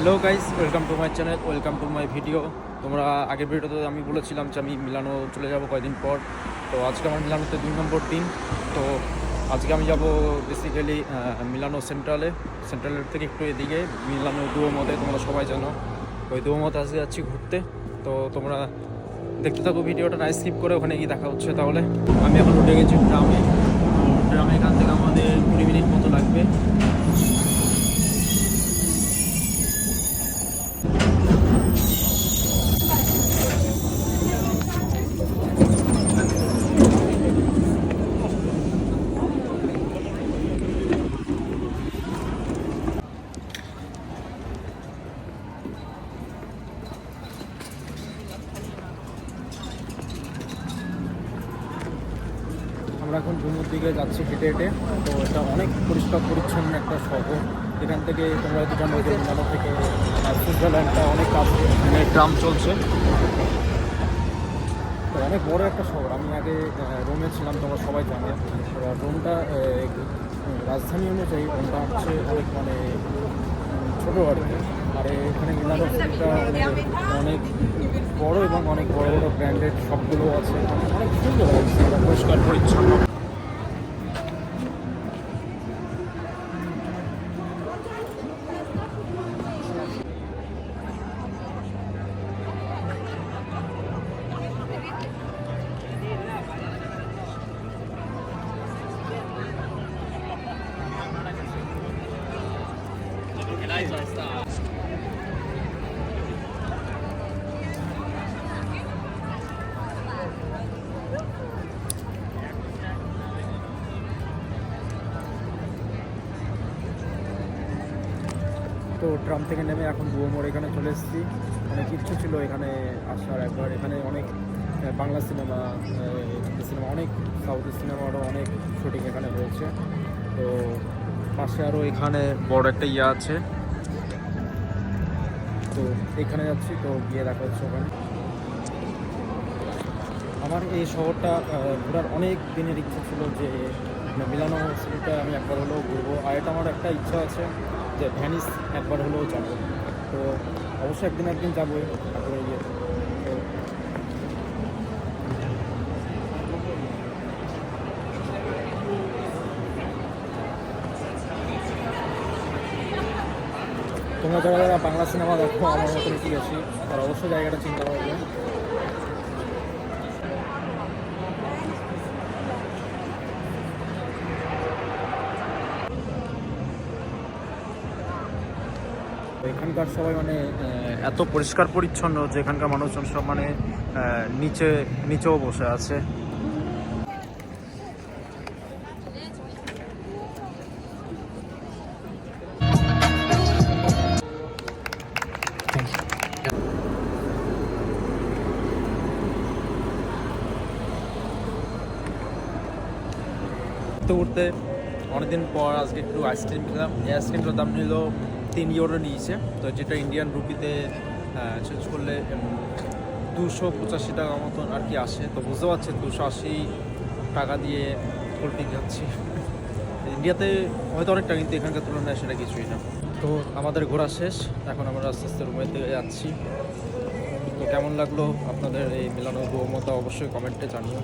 Hello guys, welcome to my channel, welcome to my video. তোমরা আগের ভিডিওতে আমি বলেছিলাম যে আমি মিলানো চলে যাব কয়েকদিন পর। তো আজকে আমার মিলানোতে 2 নম্বর দিন। তো আজকে আমি যাব বেসিক্যালি মিলানো সেন্ট্রালের থেকে একটু এদিকে মিলানো দুয়োমতে, তোমরা সবাই জানো ওই দুয়োমতে আজকে যাচ্ছি ঘুরতে। তো তোমরা দেখতে থাকো ভিডিওটা, না স্কিপ করে ওখানে গিয়ে দেখা হচ্ছে। তাহলে আমি এখন উঠে গেছি ট্রামে এখান থেকে আমাদের 20 মিনিট মতো লাগবে। আমরা এখন জুমুর দিকে যাচ্ছি হেঁটে হেঁটে। তো এটা অনেক পরিষ্কার পরিচ্ছন্ন একটা শহর। এখান থেকে তোমরা হয়তো জানো যে মিলানো থেকে সুইজারল্যান্ডটা অনেক কাছে, এখানে ট্রাম চলছে। তো অনেক বড় একটা শহর। আমি আগে রোমে ছিলাম, তোমরা সবাই জানো। রোমটা রাজধানী অনুযায়ী রোমটা হচ্ছে অনেক ছোটো আর কি। আর এখানে মিলানো সিটিটা অনেক বড় এবং অনেক বড় বড় ব্র্যান্ডেড সবগুলো আছে। অনেক সুন্দর লাগছে, পরিষ্কার পরিচ্ছন্ন। তো ট্রাম থেকে নেমে এখন দুয়োমোড় এখানে চলে এসেছি। অনেক ইচ্ছে ছিল এখানে আসার একবার। এখানে অনেক বাংলা সিনেমা, অনেক সাউথ সিনেমারও অনেক শুটিং এখানে হয়েছে। তো পাশে আরও এখানে বড় একটা ইয়ে আছে। তো এখানে যাচ্ছি, তো গিয়ে দেখা হচ্ছে ওখানে। আমার এই শহরটা ঘোরার অনেক দিনের ইচ্ছে ছিল যে মিলানো সিটিটা আমি একবার হলেও ঘুরবো। আর এটা আমার একটা ইচ্ছা আছে যে ভ্যানিস একবার হলেও যাবো। তো অবশ্যই একদিন যাবোই। তারপরে গিয়ে তোমরা যারা যারা বাংলা সিনেমা দেখো আমার মতন ঠিক আছি, তারা অবশ্যই জায়গাটা চিন্তা করবে। এখানকার সবাই এত পরিষ্কার পরিচ্ছন্ন যে এখানকার মানুষজন সব নিচেও বসে আছে। উঠতে অনেকদিন পর আজকে একটু আইসক্রিম খেলাম। এই আইসক্রিমটার দাম নিল 3 ইউরো নিয়েছে। তো যেটা ইন্ডিয়ান রুপিতে চেঞ্জ করলে 285 টাকা মতন আর কি আসে। তো বুঝতে পারছেন 280 টাকা দিয়ে কোল্ড ড্রিঙ্ক খাচ্ছি। ইন্ডিয়াতে হয়তো অনেকটা, কিন্তু এখানকার তুলনায় সেটা কিছুই না। তো আমাদের ঘোরা শেষ, এখন আমরা আস্তে আস্তে রুমের দিকে যাচ্ছি। তো কেমন লাগলো আপনাদের এই মিলানো দুয়োমত অবশ্যই কমেন্টে জানিও।